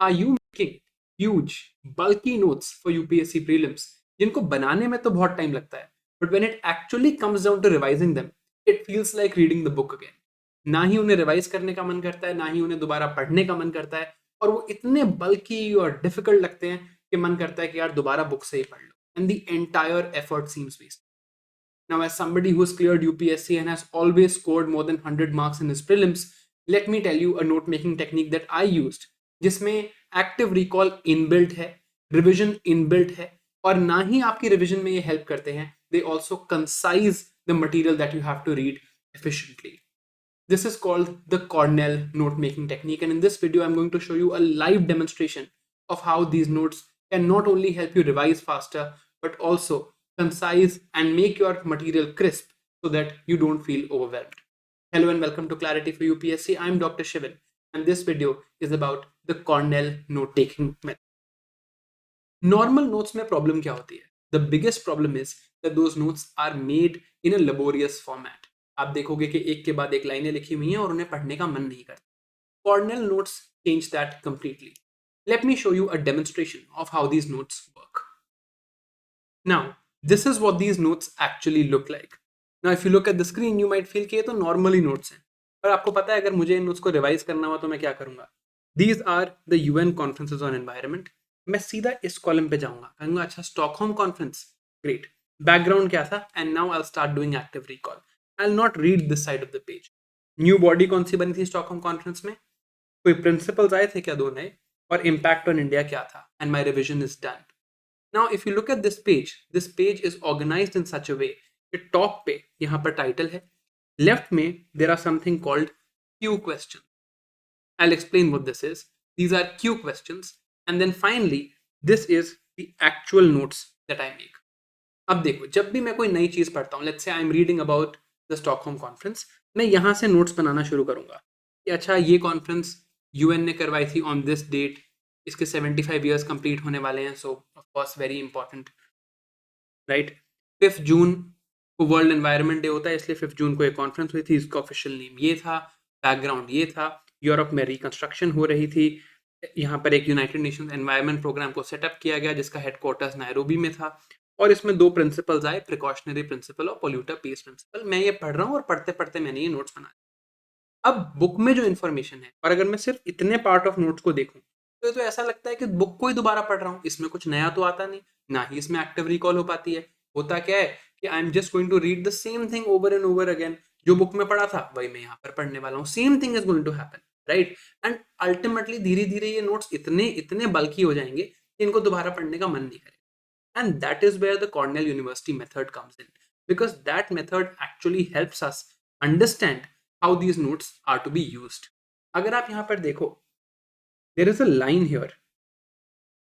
Are you making huge bulky notes for UPSC prelims जिनको बनाने में तो बहुत टाइम लगता है, but when it actually comes down to revising them, it feels like reading the book again. ना ही उन्हें रिवाइज करने का मन करता है, ना ही उन्हें दोबारा पढ़ने का मन करता है, और वो इतने बल्कि और डिफिकल्ट लगते हैं कि मन करता है कि यार दोबारा बुक से ही पढ़ लो, and the entire effort seems wasted. Now, as somebody who has cleared UPSC and has always scored more than 100 marks in his prelims, let me tell you a note making technique that I used, जिसमें active recall inbuilt है, revision inbuilt है, और ना ही आपकी revision में ये help करते हैं, they also concise the material that you have to read efficiently. This is called the Cornell note making technique, and in this video I'm going to show you a live demonstration of how these notes can not only help you revise faster but also concise and make your material crisp so that you don't feel overwhelmed. Hello and welcome to Clarity for UPSC. I'm Dr. Shivan, and this video is about the Cornell note taking method. Normal notes में problem क्या होती है? The biggest problem is that those notes are made in a laborious format. आप देखोगे कि एक के बाद एक लाइनें लिखी हुई हैं और उन्हें पढ़ने का मन नहीं करता. Cornell notes change that completely. Let me show you a demonstration of how these notes work. Now, this is what these notes actually look like. Now, if you look at the screen, you might feel कि ये तो normally notes हैं. पर आपको पता है अगर मुझे इन notes को revise करना हुआ तो मैं क्या करूँगा? These are the UN conferences on environment. मैं सीधा इस कॉलम पे जाऊंगा, कहूंगा अच्छा स्टॉकहोम कॉन्फ्रेंस, ग्रेट, बैकग्राउंड क्या था, and now I start doing active recall. I will not read this side of the page. New body कौन सी बनी थी स्टॉकहोम कॉन्फ्रेंस में, कोई प्रिंसिपल्स आए थे क्या दो नए, और इम्पैक्ट ऑन इंडिया क्या था, and my revision is done. Now if you look at this page is organised in such a way कि टॉप पे यहाँ पर टाइटल है, लेफ्ट में there are something called Q question. I'll explain what this is. These are Q questions. And then finally, this is the actual notes that I make. अब देखो, जब भी मैं कोई नई चीज़ पढ़ता हूँ, let's say I'm reading about the Stockholm Conference, मैं यहाँ से नोट्स बनाना शुरू करूँगा कि अच्छा ये कॉन्फ्रेंस UN ने करवाई थी ऑन दिस डेट, इसके 75 ईयर्स कंप्लीट होने वाले हैं, सो of course very important, right. 5 जून को वर्ल्ड एनवायरनमेंट डे होता है, इसलिए 5 जून को एक कॉन्फ्रेंस हुई थी, इसका ऑफिशियल नेम ये था, बैकग्राउंड ये था, यूरोप में रिकंस्ट्रक्शन हो रही थी, यहाँ पर एक यूनाइटेड नेशंस एनवायरनमेंट प्रोग्राम को सेटअप किया गया जिसका हेडक्वार्टर्स नायरोबी में था, और इसमें दो प्रिंसिपल्स आए, प्रिकॉशनरी प्रिंसिपल और पोल्यूटर पेस प्रिंसिपल. मैं ये पढ़ रहा हूँ और पढ़ते पढ़ते मैंने ये नोट्स बनाए. अब बुक में जो इन्फॉर्मेशन है, और अगर मैं सिर्फ इतने पार्ट ऑफ नोट्स को देखूं तो ऐसा लगता है कि बुक को ही दोबारा पढ़ रहा हूँ, इसमें कुछ नया तो आता नहीं, ना ही इसमें एक्टिव रिकॉल हो पाती है. होता क्या है कि I am just going to read the same thing over and over again. जो बुक में पढ़ा था वही मैं यहाँ पर पढ़ने वाला हूँ, same thing is going to happen, right. And ultimately धीरे धीरे ये नोट्स इतने इतने बल्कि हो जाएंगे कि इनको दोबारा पढ़ने का मन नहीं करेगा. And that is where the Cornell University method comes in, because that method actually helps us understand how these notes are to be used. अगर आप यहाँ पर देखो, there is a line here,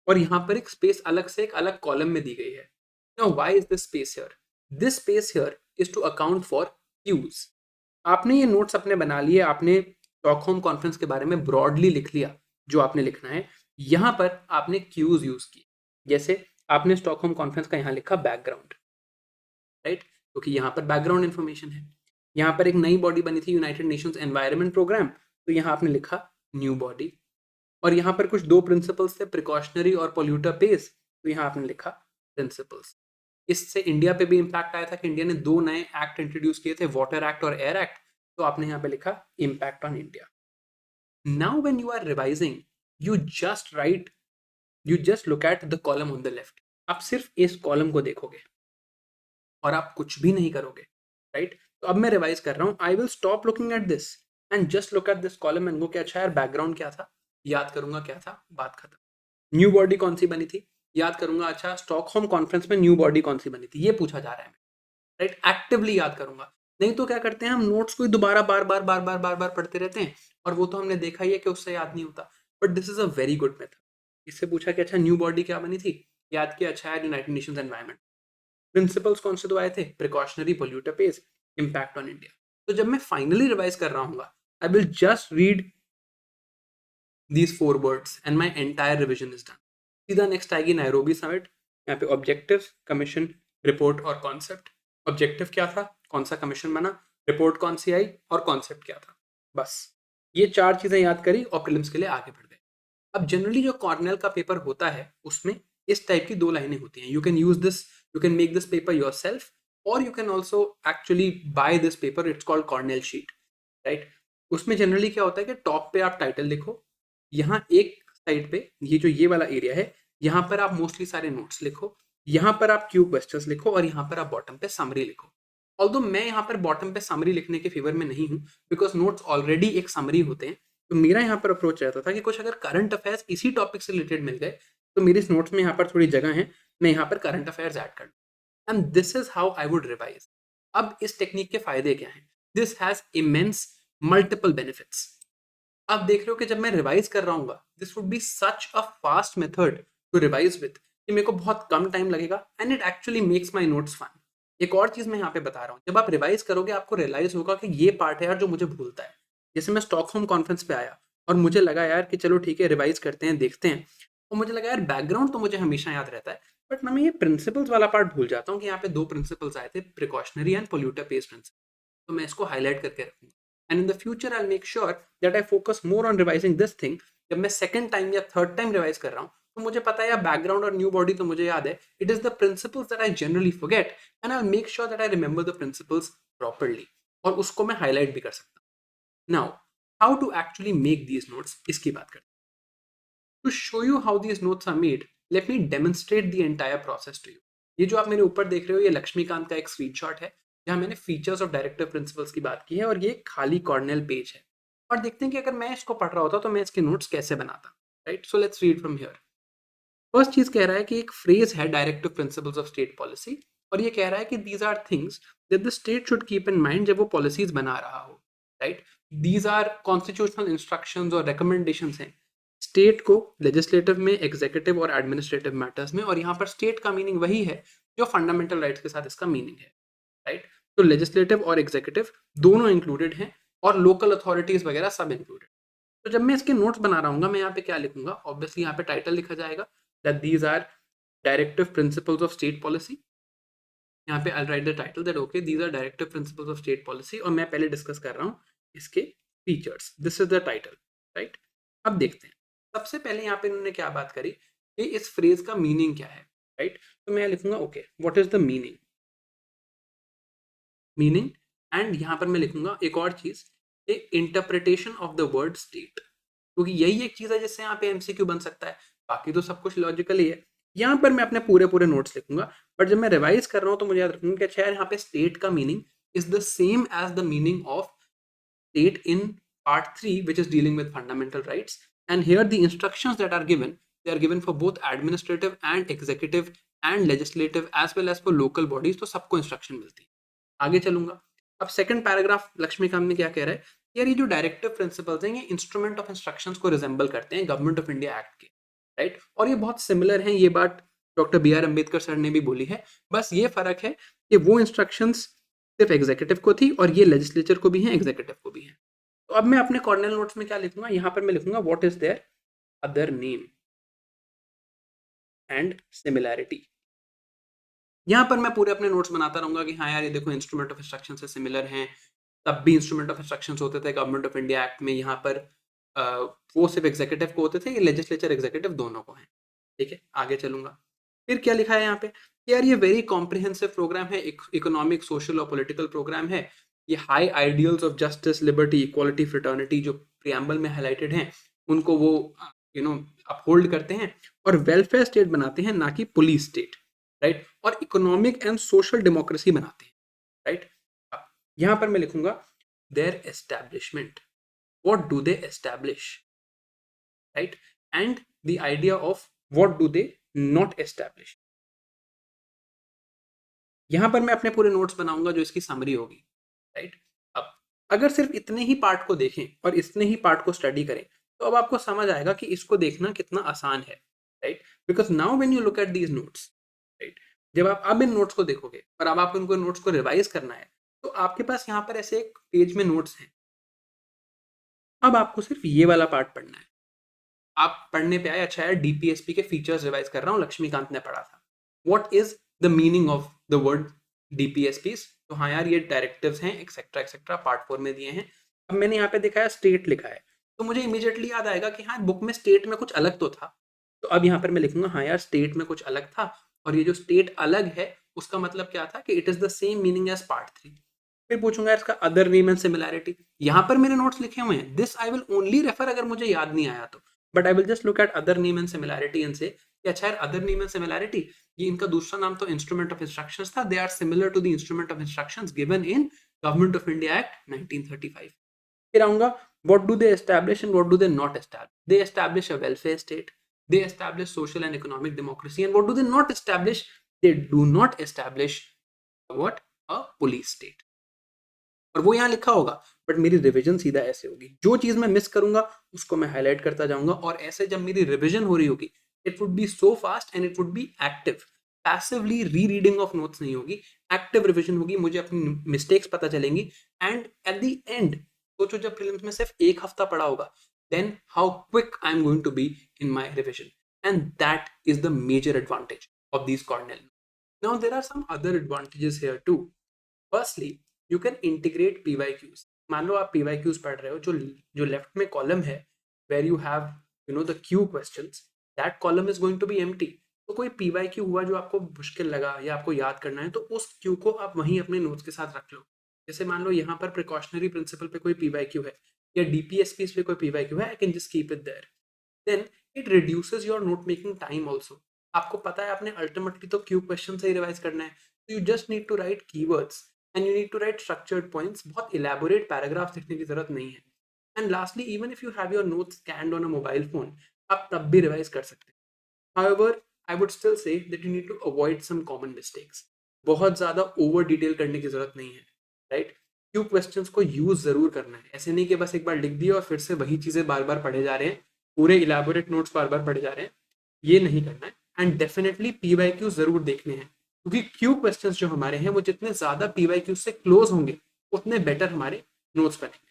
और यहाँ पर एक स्पेस अलग से एक अलग कॉलम में दी गई है. Now why is this space here? This space here is to account for cues. आपने ये नोट्स अपने बना लिए, आपने स्टॉकहोम कॉन्फ्रेंस के बारे में ब्रॉडली लिख लिया जो आपने लिखना है. यहाँ पर आपने क्यूज यूज किए, जैसे आपने स्टॉकहोम कॉन्फ्रेंस का यहाँ लिखा बैकग्राउंड, राइट, क्योंकि यहाँ पर बैकग्राउंड इन्फॉर्मेशन है. यहाँ पर एक नई बॉडी बनी थी, यूनाइटेड नेशंस एनवायरनमेंट प्रोग्राम, तो यहाँ आपने लिखा न्यू बॉडी. और यहाँ पर कुछ दो प्रिंसिपल्स थे, प्रिकॉशनरी और पोल्यूटर पेस, तो यहाँ आपने लिखा प्रिंसिपल्स. इससे इंडिया पे भी इम्पैक्ट आया था कि इंडिया ने दो नए एक्ट इंट्रोड्यूस किए थे, वाटर एक्ट और एयर एक्ट, तो आपने यहाँ पे लिखा impact on India. Now when you are revising, you just write, you just look at the column on the left. आप सिर्फ इस कॉलम को देखोगे और आप कुछ भी नहीं करोगे, राइट. तो अब मैं रिवाइज कर रहा हूँ, I will stop looking at this and just look at this column and go कि अच्छा यार बैकग्राउंड क्या था, याद करूंगा क्या था, बात खत्म. न्यू बॉडी कौन सी बनी थी, याद करूंगा अच्छा स्टॉकहोम कॉन्फ्रेंस में न्यू बॉडी कौन सी बनी थी, ये पूछा जा रहा है, राइट. एक्टिवली याद करूंगा. नहीं तो क्या करते हैं हम, नोट्स को ही दोबारा बार बार बार बार बार बार पढ़ते रहते हैं, और वो तो हमने देखा ही है कि उससे याद नहीं होता. But this is a very good method. इससे पूछा कि अच्छा न्यू बॉडी क्या बनी थी, याद किया अच्छा यार यूनाइटेड नेशंस एनवायरनमेंट. प्रिंसिपल्स कौन से दो आए थे, precautionary, polluter pays, impact on India. तो जब मैं फाइनली रिवाइज कर रहा हूँ, I will just read these 4 words and my entire revision is done. सीधा नेक्स्ट आएगी नायरोबी समिट. यहाँ पे ऑब्जेक्टिव, कमीशन, रिपोर्ट और कॉन्सेप्ट. ऑब्जेक्टिव क्या था, कौन सा कमीशन बना, रिपोर्ट कौन सी आई, और कॉन्सेप्ट क्या था. बस ये 4 चीजें याद करी और प्रीलिम्स के लिए आगे बढ़ गए. अब जनरली जो कॉर्नेल का पेपर होता है उसमें इस टाइप की 2 लाइनें होती हैं। You can use this, you can make this paper yourself, और you can also actually buy this paper, it's called Cornell sheet, right. उसमें जनरली क्या होता है कि टॉप पे आप टाइटल लिखो, यहाँ एक साइड पे ये वाला एरिया है, यहाँ पर आप मोस्टली सारे नोट्स लिखो, यहाँ पर आप क्यू क्वेश्चंस लिखो, और यहाँ पर आप बॉटम पे समरी लिखो। ऑल्दो मैं यहाँ पर बॉटम पे समरी लिखने के फेवर में नहीं हूँ, बिकॉज नोट्स ऑलरेडी एक समरी होते हैं। तो मेरा यहाँ पर अप्रोच रहता था कि कुछ अगर करंट अफेयर्स इसी टॉपिक से रिलेटेड मिल गए तो मेरे इस नोट्स में यहाँ पर थोड़ी जगह है, मैं यहाँ पर करंट अफेयर्स ऐड कर लूँ, and this is how I would revise. अब इस टेक्निक के फायदे क्या हैं? This has immense multiple benefits. आप देख रहे हो कि जब मैं रिवाइज कर रहा हूँ, this would be such a fast method to revise with, कि मेरे को बहुत कम टाइम लगेगा, and it actually makes my notes fun. एक और चीज मैं यहाँ पे बता रहा हूँ, जब आप रिवाइज करोगे आपको रियलाइज होगा कि ये पार्ट है यार जो मुझे भूलता है। जैसे मैं स्टॉकहोम कॉन्फ्रेंस पे आया और मुझे लगा यार कि चलो ठीक है रिवाइज करते हैं, देखते हैं, और मुझे लगा यार बैकग्राउंड तो मुझे हमेशा याद रहता है, बट मैं ये प्रिंसिपल्स वाला पार्ट भूल जाता हूँ कि यहाँ पे 2 प्रिंसिपल्स आए थे, precautionary and polluter pays principle. तो मैं इसको हाईलाइट करके रखूंगा, and in the future I make sure that I focus more on revising this thing. जब मैं सेकंड टाइम या थर्ड टाइम रिवाइज कर रहा हूँ तो मुझे पता है यार बैकग्राउंड और न्यू बॉडी तो मुझे याद है, it is the principles that I generally forget, and I make sure that I remember the principles properly, और उसको मैं हाईलाइट भी कर सकता हूँ। Now how to actually make these notes, इसकी बात करते हैं। To show you how these notes are made, let me demonstrate the entire process to you. ये जो आप मेरे ऊपर देख रहे हो ये लक्ष्मीकांत का एक स्क्रीनशॉट है जहां मैंने फीचर्स ऑफ डायरेक्टिव प्रिंसिपल्स की बात की है, और ये खाली कॉर्नेल पेज है। और देखते हैं कि अगर मैं इसको पढ़ रहा होता तो मैं इसके नोट्स कैसे बनाता, right. So let's read from here. First चीज कह रहा है कि एक फ्रेज है directive principles of state policy, और ये कह रहा है कि these are things that the state should keep in mind जब वो पॉलिसीज बना रहा हो, right. These are constitutional instructions और रिकमेंडेशंस हैं स्टेट को, लेजिस्लेटिव में, एग्जीक्यूटिव और एडमिनिस्ट्रेटिव मैटर्स में। और यहाँ पर स्टेट का मीनिंग वही है जो फंडामेंटल राइट्स के साथ इसका मीनिंग है, राइट। तो लेजिस्लेटिव और एग्जीक्यूटिव दोनों इंक्लूडेड हैं, और लोकल अथॉरिटीज वगैरह सब इंक्लूडेड। तो जब मैं इसके नोट्स बना रहा हूँ मैं यहाँ पे क्या लिखूंगा, ऑब्वियसली यहाँ पे टाइटल लिखा जाएगा that these are directive principles of state policy. यहाँ पे I write the title that okay these are directive principles of state policy, और मैं पहले डिस्कस कर रहा हूँ इसके features. This is the title, right. अब देखते हैं सबसे पहले यहाँ पे इन्होंने क्या बात करी कि इस फ्रेज का मीनिंग क्या है, राइट। तो मैं लिखूंगा okay what is the meaning, meaning, and यहाँ पर मैं लिखूंगा एक और चीज, interpretation of the word state, क्योंकि यही एक चीज है जिससे यहाँ पे एमसीक्यू बन सकता है, बाकी तो सब कुछ लॉजिकली है। यहाँ पर मैं अपने पूरे पूरे नोट्स लिखूंगा, बट जब मैं रिवाइज कर रहा हूँ तो मुझे याद रखूंगा कि अच्छा यार यहाँ पे स्टेट का meaning is the same as the meaning of state in part 3 which is dealing with fundamental rights, and here the instructions that are given, they are given for both administrative and executive and legislative as well as for local bodies, तो सबको instruction मिलती है। आगे चलूंगा। अब second paragraph Laxmikant में क्या कह रहा है, यार ये जो डायरेक्टिव प्रिंसिपल्स हैं ये इंस्ट्रूमेंट ऑफ इंस्ट्रक्शंस को रिजेंबल करते हैं गवर्नमेंट ऑफ इंडिया एक्ट के, राइट। और ये बहुत सिमिलर हैं, ये बात doctor B R Ambedkar sir ने भी बोली है, बस ये फर्क है कि वो इंस्ट्रक्शंस सिर्फ एग्जीक्यूटिव को थी और ये लेजिस्लेचर को भी है, एग्जीक्यूटिव को भी है। तो अब मैं अपने कॉर्नल नोट्स में क्या लिखूंगा, यहाँ पर मैं लिखूंगा what is their other name and similarity. यहाँ पर मैं पूरे अपने नोट्स बनाता रहूंगा कि हाँ यार ये देखो इंस्ट्रूमेंट ऑफ इंस्ट्रक्शन से सिमिलर हैं, तब भी इंस्ट्रूमेंट ऑफ इंस्ट्रक्शन होते थे गवर्नमेंट ऑफ इंडिया एक्ट में, यहाँ पर वो सिर्फ एग्जीक्यूटिव को होते थे, ये लेजिस्लेचर एग्जीक्यूटिव दोनों को हैं, ठीक है। आगे चलूंगा, फिर क्या लिखा है यहाँ पे, यार ये वेरी कॉम्प्रिहेंसिव प्रोग्राम है, इकोनॉमिक सोशल और पॉलिटिकल प्रोग्राम है, ये high ideals of justice liberty equality fraternity जो प्रियम्बल में हाईलाइटेड हैं उनको वो अपहोल्ड करते हैं, और वेलफेयर स्टेट बनाते हैं ना कि पुलिस स्टेट, राइट। और इकोनॉमिक एंड सोशल डेमोक्रेसी बनाते हैं, राइट। यहां पर मैं लिखूंगा their establishment, what do they establish, right, and the idea of what do they not establish. यहां पर मैं अपने पूरे नोट्स बनाऊंगा जो इसकी समरी होगी, राइट। अब अगर सिर्फ इतने ही पार्ट को देखें और इतने ही पार्ट को स्टडी करें तो अब आपको समझ आएगा कि इसको देखना कितना आसान है, right. Because now when you look at these notes, right, जब आप अब इन नोट्स को देखोगे और अब आप उनको नोट्स को रिवाइज करना है तो आपके पास यहाँ पर ऐसे एक पेज में नोट्स हैं। अब आपको सिर्फ ये वाला पार्ट पढ़ना है। आप पढ़ने पे आए अच्छा है डीपीएसपी के फीचर्स रिवाइज कर रहा हूँ, लक्ष्मीकांत ने पढ़ा था, what is the meaning of the word DPSPs. तो हाँ यार ये डायरेक्टिव्स हैं एक्सेट्रा एक्सेट्रा पार्ट 4 में दिए हैं। अब मैंने यहाँ पे देखा है स्टेट लिखा है, तो मुझे इमीडिएटली याद आएगा कि हाँ बुक में स्टेट में कुछ अलग तो था, तो अब यहाँ पर मैं लिखूंगा हाँ यार स्टेट में कुछ अलग था, और ये जो स्टेट अलग है उसका मतलब क्या था कि it is the same meaning as part 3। फिर पूछूंगा इसका अदर नेम एंड सिमिलैरिटी, यहाँ पर मेरे नोट्स लिखे हुए हैं, this I will only refer अगर मुझे याद नहीं आया तो, but I will just look eight other name and similarity and से अच्छा यार अदर नेम एंड सिमिलैरिटी, ये इनका दूसरा नाम तो इंस्ट्रूमेंट ऑफ इंस्ट्रक्शंस था, they are similar to the instrument of instructions given in government of India act 1935। फिर आऊंगा what do they establish and what do they not establish? They establish a welfare state, they establish social and economic democracy, and what do they not establish? They do not establish what? A police state. और वो यहाँ लिखा होगा, but मेरी revision सीधा ऐसे होगी, जो चीज मैं मिस करूंगा उसको मैं हाईलाइट करता जाऊंगा, और ऐसे जब मेरी रिवीजन हो रही होगी it would be so fast and it would be active, passively री रीडिंग ऑफ नोट्स नहीं होगी, एक्टिव रिवीजन होगी, मुझे अपनी मिस्टेक्स पता चलेंगी, एंड एट द एंड सोचो जब प्रीलिम्स में सिर्फ एक हफ्ता पड़ा होगा, then how quick I am going to be in my revision, and that is the major advantage of these Cornell. Now there are some other advantages here too. Firstly you can integrate PYQs. मान लो आप PYQs पढ़ रहे हो, जो जो left में column है where you have you know the Q questions, that column is going to be empty. तो कोई पीवाईक्यू हुआ जो आपको मुश्किल लगा या आपको याद करना है, तो उस क्यू को आप वहीं अपने नोट्स के साथ रख लो। जैसे मान लो यहाँ पर प्रिकॉशनरी प्रिंसिपल पे कोई पीवाईक्यू है या डीपीएसपी पे कोई पीवाईक्यू है, I can just keep it there, then it reduces your note making time also. आपको पता है आपने अल्टीमेटली तो क्यू क्वेश्चन से ही रिवाइज करना है, तो you just need to write keywords and you need to write structured points, बहुत इलेबोरेट पैराग्राफ लिखने की जरूरत नहीं है। And lastly even if you have your notes scanned on a mobile phone, आप तब भी रिवाइज कर सकते हैं। However, I would still say that you need to avoid some common mistakes. बहुत ज्यादा ओवर डिटेल करने की जरूरत नहीं है, राइट? क्यू क्वेश्चंस को यूज जरूर करना है, ऐसे नहीं कि बस एक बार लिख दिया और फिर से वही चीजें बार बार पढ़े जा रहे हैं, पूरे इलेबोरेट नोट्स बार बार पढ़े जा रहे हैं, ये नहीं करना है। एंड डेफिनेटली पीवाईक्यू जरूर देखने हैं, क्योंकि क्यू क्वेश्चंस जो हमारे हैं वो जितने ज्यादा पीवाईक्यू से क्लोज होंगे उतने बेटर हमारे नोट्स बनेंगे।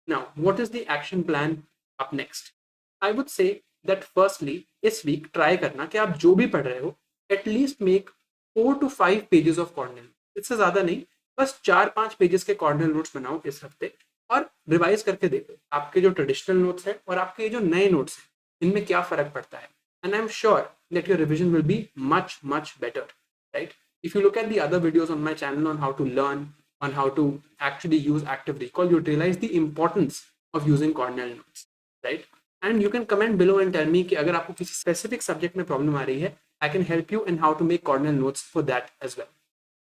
Now, what is the action plan up next? I would say that firstly, इस वीक ट्राई करना कि आप जो भी पढ़ रहे हो at least make 4 to 5 pages of Cornell, इससे ज्यादा नहीं, बस 4-5 पेजेस के कॉर्नल नोट्स बनाओ इस हफ्ते, और रिवाइज करके देखो आपके जो ट्रेडिशनल नोट्स है और आपके जो नए नोट्स हैं इनमें क्या फर्क पड़ता है, and I am sure that your revision will be much much better, right? If you look at the other videos on my channel on how to learn, on how to actually use active recall, you realize the importance of using Cornell notes, right? And you can comment below and tell me कि अगर आपको किसी specific subject में problem आ रही है, I can help you in how to make Cornell notes for that as well.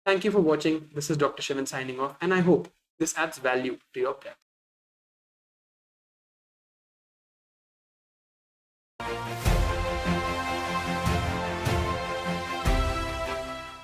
Thank you for watching. This is Dr. Shivan signing off, and I hope this adds value to your prep.